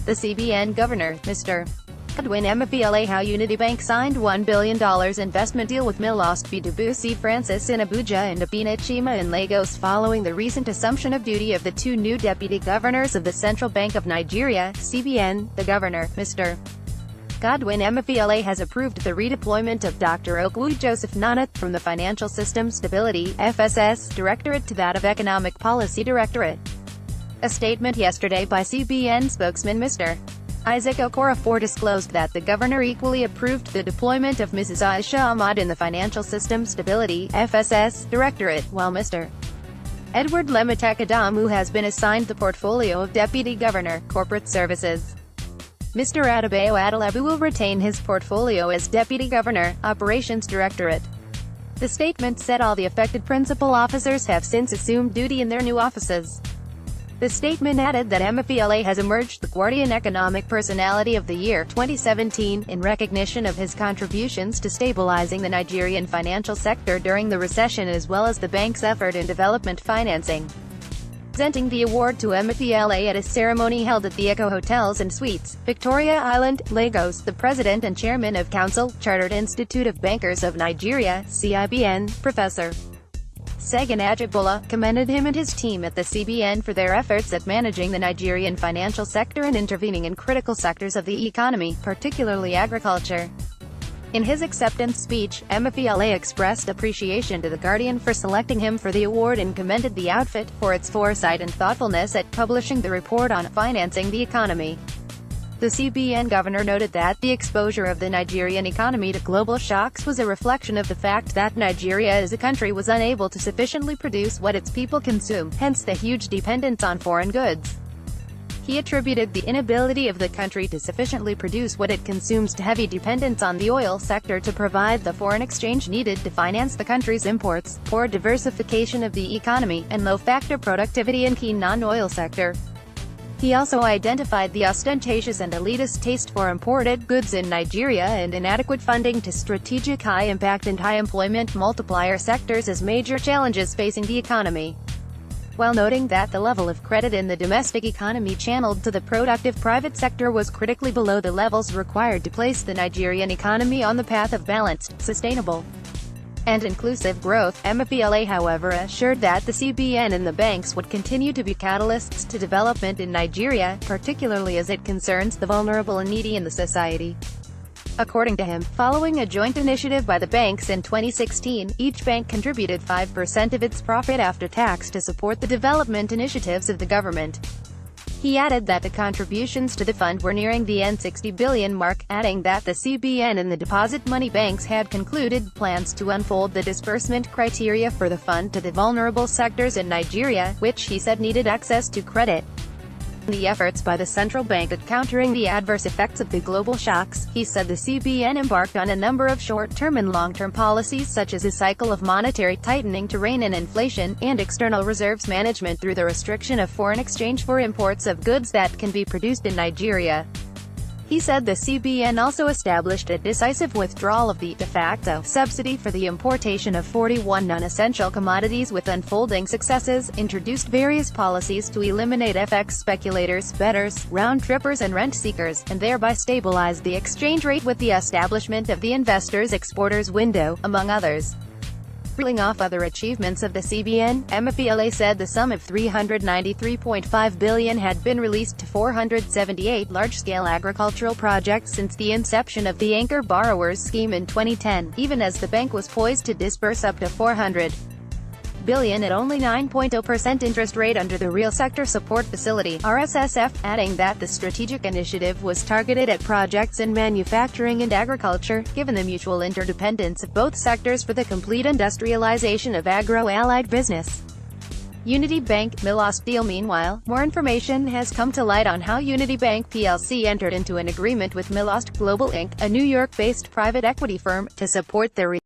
The CBN Governor, Mr. Godwin Emefiele, how Unity Bank signed $1 billion investment deal with MilostBy Ndubuisi Francis in Abuja and Obinna Chima in Lagos following the recent assumption of duty of the two new deputy governors of the Central Bank of Nigeria, CBN. The governor, Mr. Godwin Emefiele, has approved the redeployment of Dr. Okwu Joseph Nnanna from the Financial System Stability (FSS) Directorate to that of Economic Policy Directorate. A statement yesterday by CBN spokesman Mr. Okorafo disclosed that the governor equally approved the deployment of Mrs. Aisha Ahmad in the Financial System Stability (FSS) Directorate, while Mr. Edward Lemetek Adamu has been assigned the portfolio of Deputy Governor, Corporate Services. Mr. Adebayo Adelabu will retain his portfolio as Deputy Governor, Operations Directorate. The statement said all the affected principal officers have since assumed duty in their new offices. The statement added that Emefiele has emerged the Guardian Economic Personality of the Year 2017, in recognition of his contributions to stabilizing the Nigerian financial sector during the recession as well as the bank's effort in development financing. Presenting the award to Emefiele at a ceremony held at the Echo Hotels and Suites, Victoria Island, Lagos, the president and chairman of Council, Chartered Institute of Bankers of Nigeria, CIBN, Professor Segun Ajibola, commended him and his team at the CBN for their efforts at managing the Nigerian financial sector and intervening in critical sectors of the economy, particularly agriculture. In his acceptance speech, Emefiele expressed appreciation to the Guardian for selecting him for the award and commended the outfit for its foresight and thoughtfulness at publishing the report on financing the economy. The CBN governor noted that the exposure of the Nigerian economy to global shocks was a reflection of the fact that Nigeria as a country was unable to sufficiently produce what its people consume, hence the huge dependence on foreign goods. He attributed the inability of the country to sufficiently produce what it consumes to heavy dependence on the oil sector to provide the foreign exchange needed to finance the country's imports, poor diversification of the economy, and low-factor productivity in key non-oil sector. He also identified the ostentatious and elitist taste for imported goods in Nigeria and inadequate funding to strategic high-impact and high-employment multiplier sectors as major challenges facing the economy, while noting that the level of credit in the domestic economy channeled to the productive private sector was critically below the levels required to place the Nigerian economy on the path of balanced, sustainable, and inclusive growth. Emefiele, however, assured that the CBN and the banks would continue to be catalysts to development in Nigeria, particularly as it concerns the vulnerable and needy in the society. According to him, following a joint initiative by the banks in 2016, each bank contributed 5% of its profit after tax to support the development initiatives of the government. He added that the contributions to the fund were nearing the $60 billion mark, adding that the CBN and the deposit money banks had concluded plans to unfold the disbursement criteria for the fund to the vulnerable sectors in Nigeria, which he said needed access to credit. The efforts by the central bank at countering the adverse effects of the global shocks, he said the CBN embarked on a number of short-term and long-term policies such as a cycle of monetary tightening to rein in inflation, and external reserves management through the restriction of foreign exchange for imports of goods that can be produced in Nigeria. He said the CBN also established a decisive withdrawal of the de facto subsidy for the importation of 41 non-essential commodities with unfolding successes, introduced various policies to eliminate FX speculators, bettors, round-trippers and rent-seekers, and thereby stabilized the exchange rate with the establishment of the investors-exporters window, among others. Reeling off other achievements of the CBN, Emefiele said the sum of $393.5 billion had been released to 478 large-scale agricultural projects since the inception of the Anchor Borrowers Scheme in 2010, even as the bank was poised to disburse up to $400 billion at only 9.0% interest rate under the Real Sector Support Facility (RSSF), adding that the strategic initiative was targeted at projects in manufacturing and agriculture, given the mutual interdependence of both sectors for the complete industrialization of agro-allied business. Unity Bank Milost deal. Meanwhile, more information has come to light on how Unity Bank plc entered into an agreement with Milost Global Inc., a New York-based private equity firm, to support their